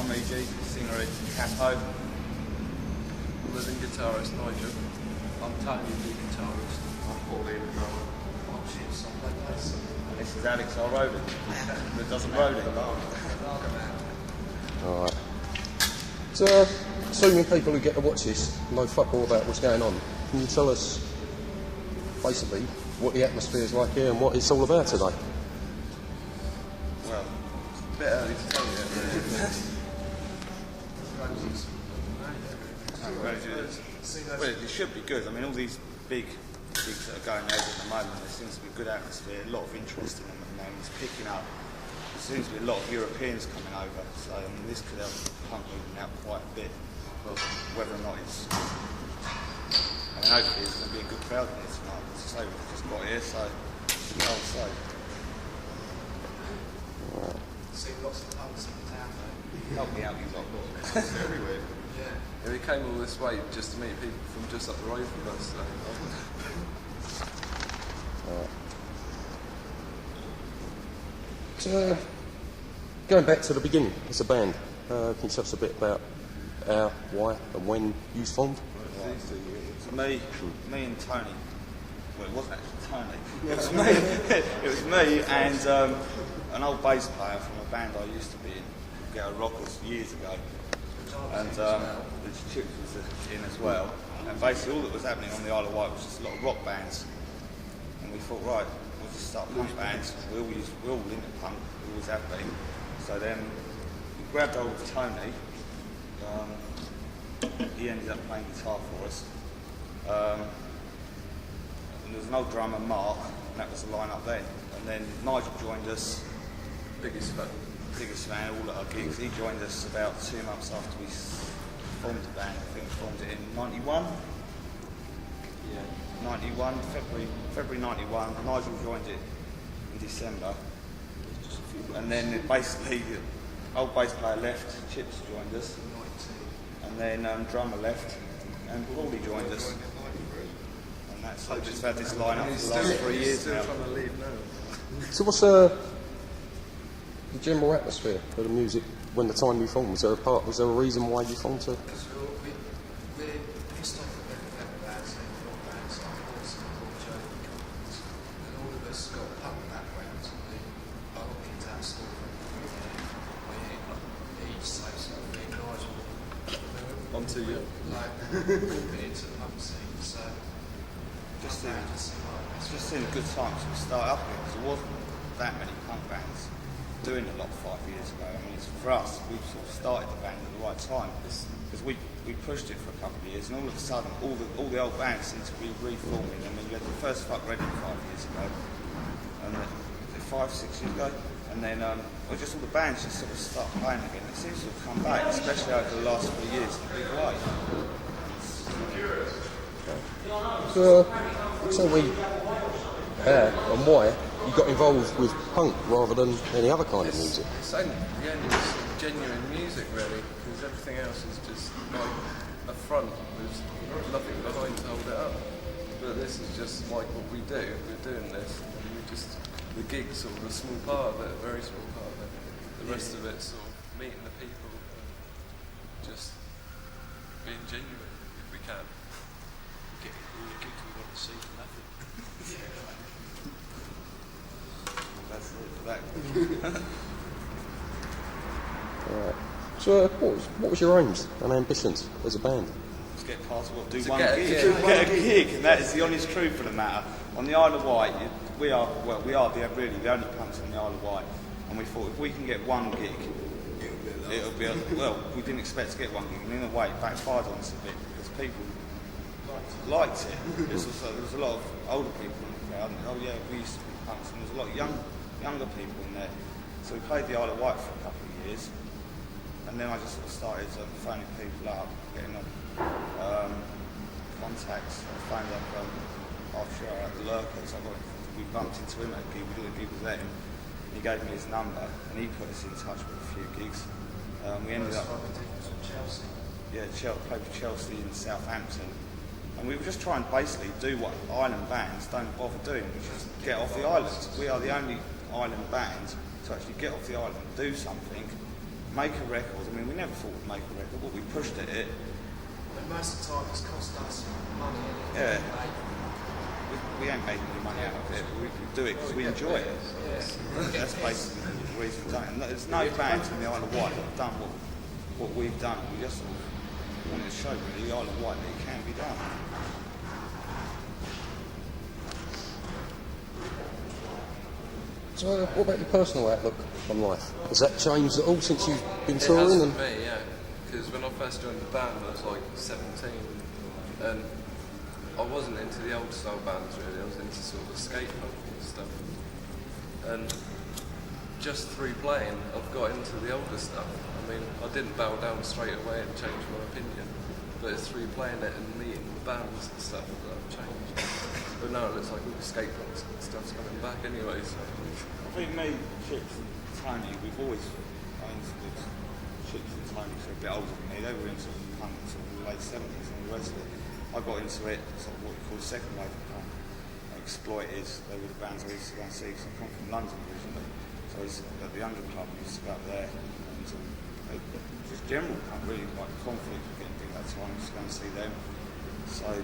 I'm E.G., singer in Capo. Living guitarist Nigel. I'm Tony, lead guitarist. I'm Paul, lead drummer. I'm Chips, I play bass. And this is Alex, our roadie. That doesn't road it. Alright. So, assuming people who get to watch this know fuck all about what's going on, can you tell us basically what the atmosphere is like here and what it's all about today? Well, it's a bit early to tell you. Well, it should be good. I mean, all these big gigs that are going over at the moment, there seems to be a good atmosphere, a lot of interest in them at the moment. It's picking up. There seems to be a lot of Europeans coming over, so I mean, this could help punk moving out quite a bit. Well, whether or not it's... I mean, hopefully it's going to be a good crowd here tonight. As I say, we've just got here, so I'll say. Seen lots of punks in the town, though. Help me out, you lot. Everywhere. Yeah, we came all this way just to meet people from just up the road from us. So, going back to the beginning as a band, can you tell us a bit about how, why and when you was formed? It's me and Tony. Well, it wasn't actually Tony. It was me. It was me and an old bass player from a band I used to be in, Ghetto Rockers, years ago. And the Chips was in as well. And basically all that was happening on the Isle of Wight was just a lot of rock bands. And we thought, right, we'll just start punk bands. We're all into punk, we always have been. So then we grabbed hold of Tony. He ended up playing guitar for us. And there was an old drummer, Mark, and that was the line-up then. And then Nigel joined us. Biggest fan, all at our gigs. He joined us about 2 months after we formed the band. I think we formed it in 91. Yeah, 91, February 91. Nigel joined it in December. And then basically, the old bass player left, Chips joined us. And then drummer left, and Paulie joined us. And that's how we've just had this line-up for the last 3 years now. So what's the general atmosphere of the music when the time you formed? Was there a reason why you formed it? Because we're pissed off at every bands and rock bands like Horse and Paul Joe Collins. And all of us got punk backgrounds and we are looking to have school from we each say something, Nigel. On to you. Like, moving into the punk scene, so Just in a good time to start up here, because there wasn't that many punk bands doing a lot 5 years ago. I mean, for us, we sort of started the band at the right time, because we pushed it for a couple of years, and all of a sudden, all the old bands seem to be reforming. I mean, we had the first Fuck Reading 5 years ago, and 5, 6 years ago, and then just all the bands just sort of start playing again. It seems to have come back, especially over the last 3 years, in a big way. So, tell me how and why you got involved with punk rather than any other kind of music. It's genuine music, really, because everything else is just like a front with nothing behind to hold it up. But this is just like what we do. We're doing this, and the gig's sort of a small part of it, a very small part of it. The rest of it's sort of meeting the people and just being genuine if we can. Get all the gigs we want to see for nothing. That's it for that. Right. So, what was your aims and ambitions as a band? Just get past what, do To one get a gig. gig. Get a gig, and that is the honest truth of the matter. On the Isle of Wight, we are really the only punks on the Isle of Wight, and we thought if we can get one gig, it'll be we didn't expect to get one gig, and in a way it backfired on us a bit because people liked it. There was a lot of older people in the crowd, and oh yeah, we used to be punks, and there was a lot of younger people in there. So we played the Isle of Wight for a couple of years, and then I just sort of started phoning people up, getting them contacts. I phoned up Archer at the Lurkers. We bumped into him at a gig. We did a gig with them. He gave me his number, and he put us in touch with a few gigs. We ended up Chelsea. played for Chelsea and Southampton, and we were just trying to basically do what island bands don't bother doing, which is get off the island. We are the only island band to actually get off the island, do something, make a record. I mean, we never thought we'd make a record, but we pushed at it. And most of the time it's cost us money. Yeah. We ain't making any money out of it, but we do it because we enjoy it. That's basically the reason we've done it. And there's no bands in the Isle of Wight that have done what we've done. We just sort of wanted to show really the Isle of Wight that it can be done. So, what about your personal outlook on life? Has that changed at all since you've been It touring? has for me, yeah. Because when I first joined the band, I was like 17, and I wasn't into the old style bands really. I was into sort of skate punk and stuff. And just through playing, I've got into the older stuff. I mean, I didn't bow down straight away and change my opinion, but it's through playing it and meeting the bands and stuff that I've changed. But now it looks like all the skate punks and stuff's coming back anyway. So. I think me, Chips and Tony, we've always owned with Chips and Tony, so a bit older than me. They were into punk sort of the late 70s and the rest of it. I got into it, sort of what we call second wave of punk. Exploiters, they were the bands I used to go and see, because I come from London originally. So I used to, at the Under Club, I used to go up there, and just general punk, really, like Conflict, getting big that time, I used to go and see them. So, I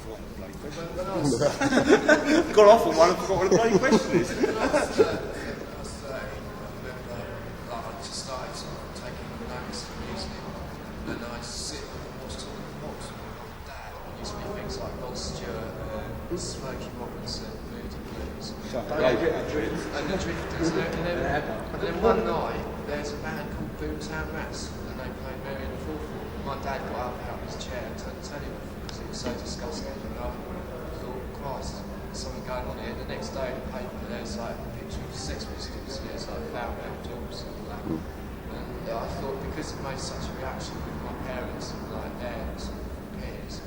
forgot what the bloody question was. Got off on one and forgot what the bloody question is. When I was 30, I remember I just started sort of taking notice of music, and I sit and watch talking box with my dad. It used to be things like Rod Stewart, Smokey Robinson, Moody Blues, and the Drifters. And then one night, there's a band called Boomtown Rats, and they played Mary and the Fourth. My dad got up out of his chair and turned the telly off because it was so disgusting. And I thought, Christ, there's something going on here. The next day in the paper, there's like a picture of Sex Pistols, and it's like foul out jobs and all that. And I thought, because it made such a reaction with my parents and like aunts and peers,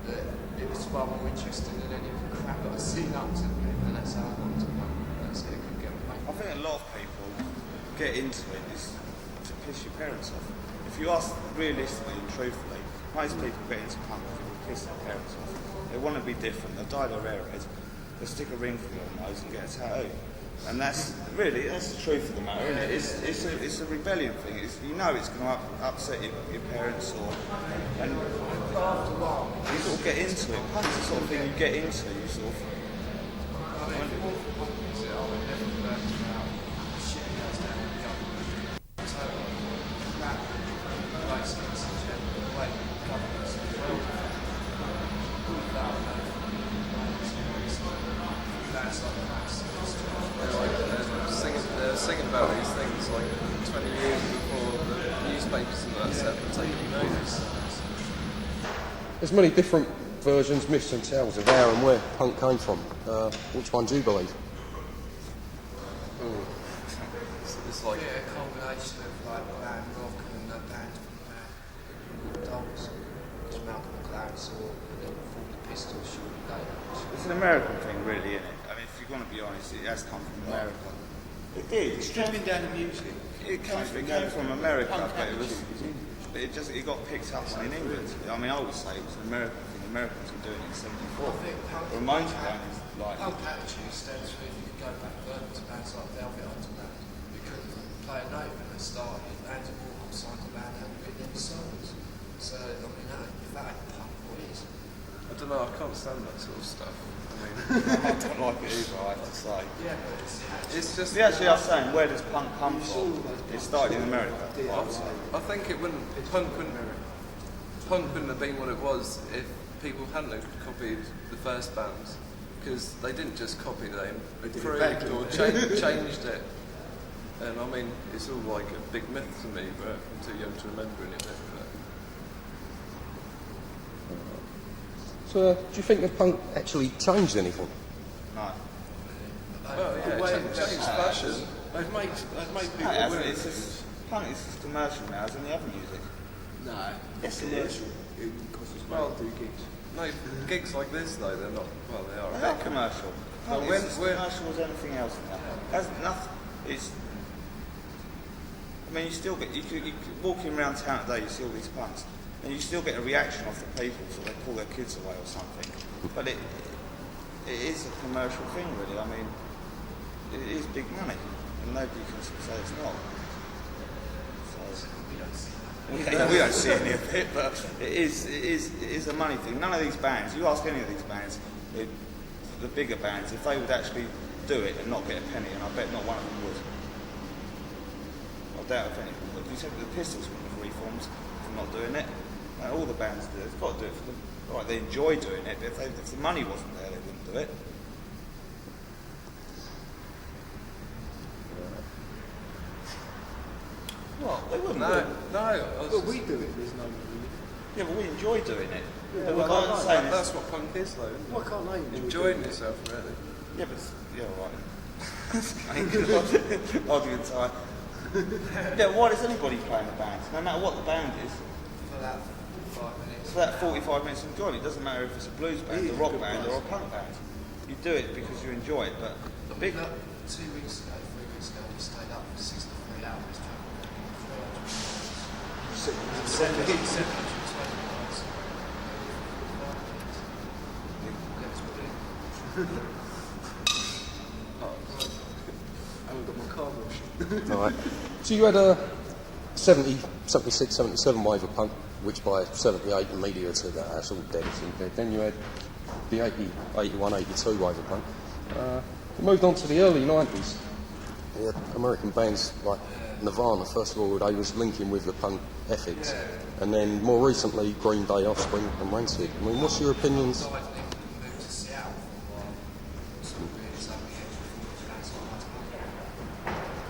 that it was far more interesting than any of the crap that I'd seen up to me. And that's how I wanted to know. That's it, could get away. I think a lot of people get into it is to piss your parents off. If you ask realistically and truthfully, most people get into punk because they piss their parents off. They want to be different, they'll dye their hair red, they'll stick a ring through their nose and get a tattoo. And that's the truth of the matter, isn't it? It's a rebellion thing. You know it's going to upset your parents, and After a while, you sort of get into it. Punk's the sort of thing you get into, you sort of. I mean, what is it? I would never learn about shit that goes down in the young. So, rap, bicycles, and general way, governments, and the world. All of that, I know from bands like Mass. They're singing about these things like 20 years before the newspapers and that stuff are taking notice. There's many different versions, myths and tales of how and where punk came from. Which one do you believe? It's like Yeah, a combination of like glam rock and a band called Dolls, which Malcolm McLaren saw, and then formed the Pistols shortly later. It's an American thing, really, isn't it? I mean, if you're going to be honest, it has come from America. It did. Stripping down the music. It came from America, but it got picked up on in England. I mean, I would say it was an American thing. The Americans were doing it in '74. Ramones band is like. Punk attitude stems from, if you could go back further to bands like Velvet Underground, you couldn't play a note when they started. Andy Warhol signed the band, hadn't written any songs. So, I mean, if that ain't punk, what is? I don't know. I can't stand that sort of stuff. I mean, I don't like it either, I have to say. Yeah, but it's just. Actually, I was saying, where does punk come from? It started in America, I would say. I think it wouldn't. Punk wouldn't have been what it was if people hadn't have copied the first bands, because they didn't just copy, they improved or changed it. And I mean, it's all like a big myth to me, but I'm too young to remember any of it. But. So, do you think that punk actually changed anything? No. Well, yeah, changed fashion. They've made people No, wear it's just, punk is as commercial now as any other music. No. Yes, it is. It costs us Well, money to do gigs. No, gigs like this though, they're not. Well, they are. They are commercial. But Punk is as commercial as anything else now. Has nothing. It's. I mean, you walking around town today, you see all these punks, and you still get a reaction off the people, so they call their kids away or something. But it is a commercial thing, really. I mean, it is big money. and nobody can say it's not. So, We don't see that. we don't see any of it, but it is a money thing. None of these bands, you ask any of these bands, the bigger bands, if they would actually do it and not get a penny, and I bet not one of them would. I doubt if any. But you said the Pistols wouldn't have reformed for not doing it. And all the bands do it. They've got to do it for them. Right, they enjoy doing it, but if the money wasn't there, they wouldn't do it. What? They wouldn't. No, would they? Well, we do it, there's no money. Yeah, but we enjoy doing it. Yeah, But well, like I'm saying, that's what punk is, though. Isn't Why it? can't they Enjoying yourself, really. yeah, but yeah, all right. Arguing time. Yeah, why does anybody play in a band? No matter what the band is, For that 5 minutes. for that 45 minutes of enjoying it, it doesn't matter if it's a blues band, a rock band, or a punk band. You do it because you enjoy it, but But big. look, 2 weeks ago, 3 weeks ago, we stayed up for 63 hours travelling 720 miles. Yeah, it's brilliant. I haven't got my car washed. All right. So you had a 70, 76, 77 wave of punk, which by 78 the media said that that's all dead, it's all dead. Then you had the 80, 81, 82 wave of punk. You moved on to the early 90s. Yeah, American bands like Nirvana, first of all, they was linking with the punk ethics. And then more recently, Green Day, Offspring and Rancid. I mean, what's your opinions? Moved to Seattle for a while. So really, so we had to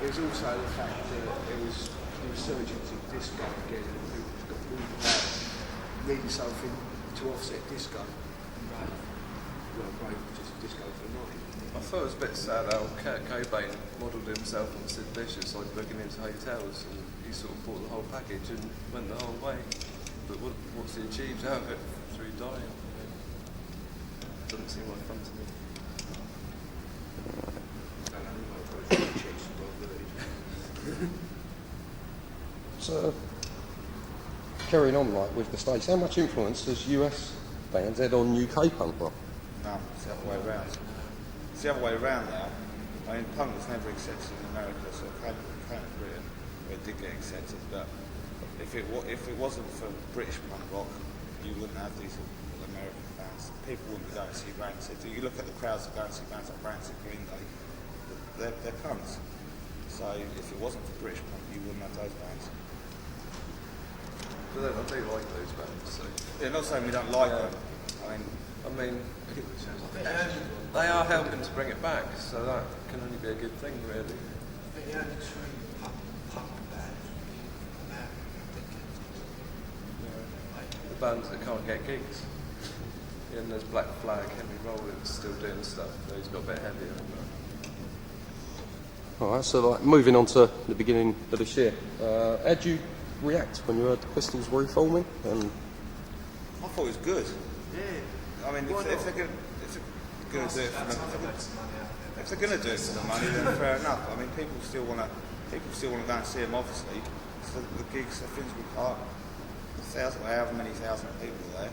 It was also the fact that it was the resurgence of disco again, and people got moved about needing something to offset disco. Right. Well, great, just disco for the night. I thought it was a bit sad how Kurt Cobain modelled himself on Sid Vicious, like booking into hotels, and he sort of bought the whole package and went the whole way. But what's he achieved out of it through dying? Doesn't seem like fun to me. I don't know, I've got a chicks above So, carrying on like with the States, how much influence has US bands had on UK punk rock? No, it's the other way around. It's the other way around now. I mean, punk was never accepted in America, so it came to Britain, where it did get accepted. But if it wasn't for British punk rock, you wouldn't have these American bands. People wouldn't be going to see Rancid. You look at the crowds that go and see bands like Rancid, Green Day, they're punks. So if it wasn't for British punk, you wouldn't have those bands. But then I do like those bands, so... Yeah, not saying we don't like Yeah. them. I mean, they are helping to bring it back, so that can only be a good thing, really. I think the only true punk band would be American. The bands that can't get gigs. Yeah, and there's Black Flag, Henry Rollins still doing stuff, though he's got a bit heavier than that. Alright, so like moving on to the beginning of this year, how did you react when you heard the Pistols reforming? And I thought it was good. Yeah. I mean, if they're going to do it for the if they're going to do it for the money, then fair enough. I mean, people still want to go and see them. Obviously, so the gigs at Finsbury Park, however many thousand people there.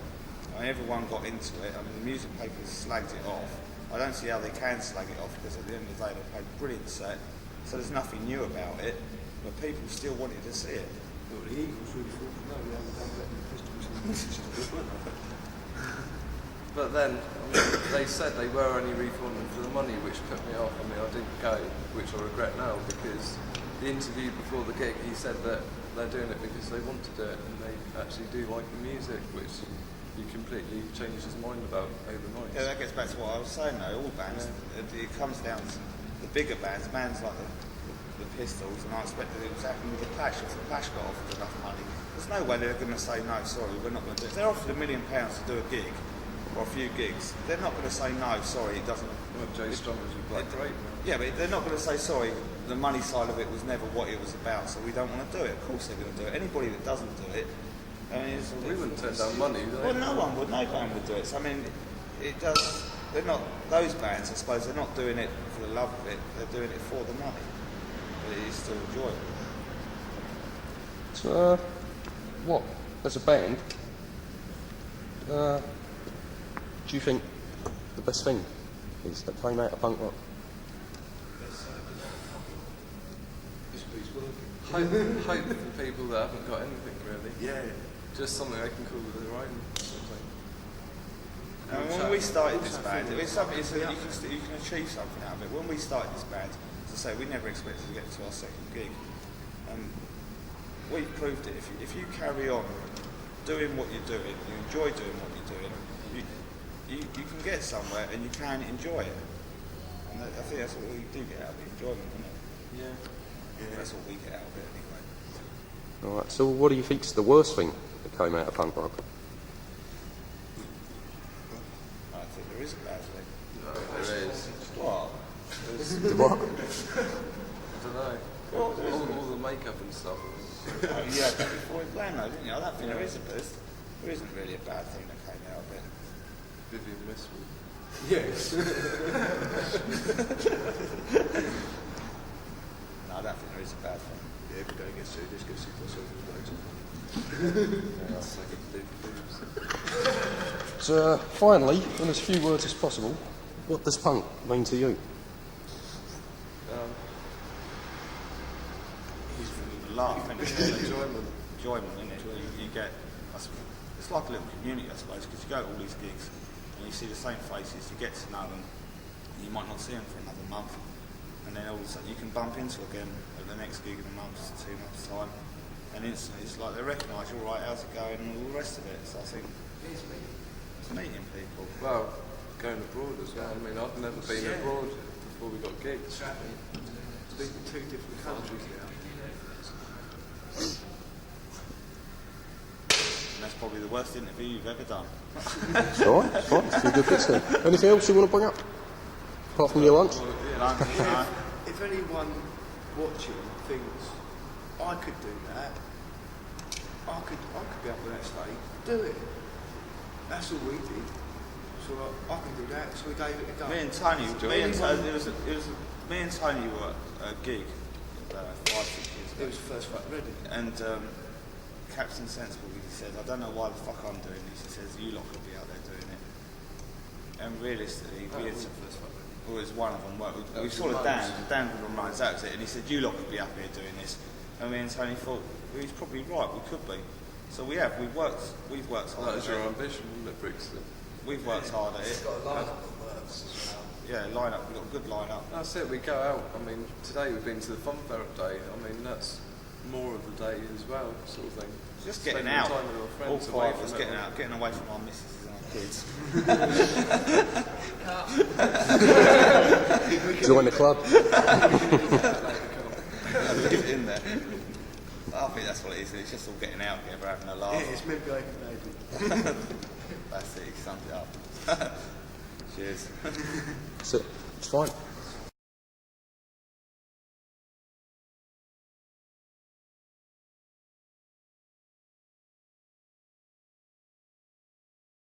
I mean, everyone got into it. I mean, the music papers slagged it off. I don't see how they can slag it off because at the end of the day they played a brilliant set. So there's nothing new about it, but people still wanted to see it. Well, the Eagles really thought, no, we haven't done better than the Pistols in the Pistols, weren't they? But then, I mean, they said they were only reforming for the money, which put me off. I mean, I didn't go, which I regret now, because the interview before the gig, he said that they're doing it because they want to do it, and they actually do like the music, which he completely changed his mind about overnight. Yeah, that gets back to what I was saying though, all bands, it comes down to the bigger bands like the Pistols, and I expected it was happening with the Clash. If the Clash got offered enough money, there's no way they're going to say, no, sorry, we're not going to do it. If they're offered £1 million to do a gig, or a few gigs, they're not going to say, no, sorry, it doesn't... Well, Jay Strongers with Black Grape. Yeah, but they're not going to say, sorry, the money side of it was never what it was about, so we don't want to do it. Of course they're going to do it. Anybody that doesn't do it, I mean, We wouldn't turn down money, would well, they? no one would. No band would do it. So, I mean, it does. They're not those bands. I suppose they're not doing it for the love of it. They're doing it for the money. But it is still enjoyable. so, what, as a band, do you think the best thing is that came out of punk rock? hope for people that haven't got anything really. Yeah. Just something they can call their own. Sort of thing. And when we started this band, it's something you can achieve something out of it. When we started this band, as I say, we never expected to get to our second gig. We've proved it. If you carry on doing what you're doing, you enjoy doing what you're doing, you can get somewhere and you can enjoy it. And I think that's what we do get out of it, enjoyment, isn't it? Yeah. That's what we get out of it anyway. All right. So, what do you think's the worst thing that came out of punk rock? I don't think there is a bad thing. No, there is. What? The what? I don't know. All the makeup and stuff. You had that before in Glen though, didn't you? I don't think there isn't really a bad thing that came out of it. Vivian Westwood. Yes. No, I don't think there is a bad thing. Yeah, every day gets sued, let's go see myself in the Yeah, that's like a big boobs. So, finally, in as few words as possible, what does punk mean to you? Laugh and Enjoyment. enjoyment, isn't it? You get, it's like a little community, I suppose, because you go to all these gigs and you see the same faces, you get to know them, and you might not see them for another month, and then all of a sudden you can bump into again at the next gig in a month, 2 months' time, and it's like they recognise you, all right, how's it going, and all the rest of it. So I think it's meeting people. Well, going abroad as well. I mean, I've never been abroad before we got gigs. It's been 2 different countries now. And that's probably the worst interview you've ever done. It's all right. It's fine. It's a few good bits there. Anything else you want to bring up? Apart from your lunch? If anyone watching thinks I could do that, I could be up on that stage, do it. That's all we did. So I can do that. So we gave it a go. Me and Tony were at a gig 5-6 years ago. It was the first fuck ready. And Captain Sensible, he said, I don't know why the fuck I'm doing this. He says, you lot could be out there doing it. And realistically, we had some, well, it was one of them. We saw the Dan from Runs, that was it. And he said, you lot could be up here doing this. And me and Tony thought, well, he's probably right, we could be. So we have, we've worked hard. That was your ambition, wasn't it, Brixton? We've worked hard at it. It's got a line-up that works as well. Yeah, line-up, we've got a good line-up. That's it, we go out. I mean, today we've been to the Fun Fair day. I mean, that's more of the day as well, sort of thing. Just getting Spending out, time with our all friends, 5 away of us from getting it. out, getting away from our missus and our kids. Join the club. Leave it in there. I think that's what it is. It's just all getting out together, having a laugh. Yeah, it's me behaving, baby. That's it. He summed it up. Cheers. That's it. It's fine.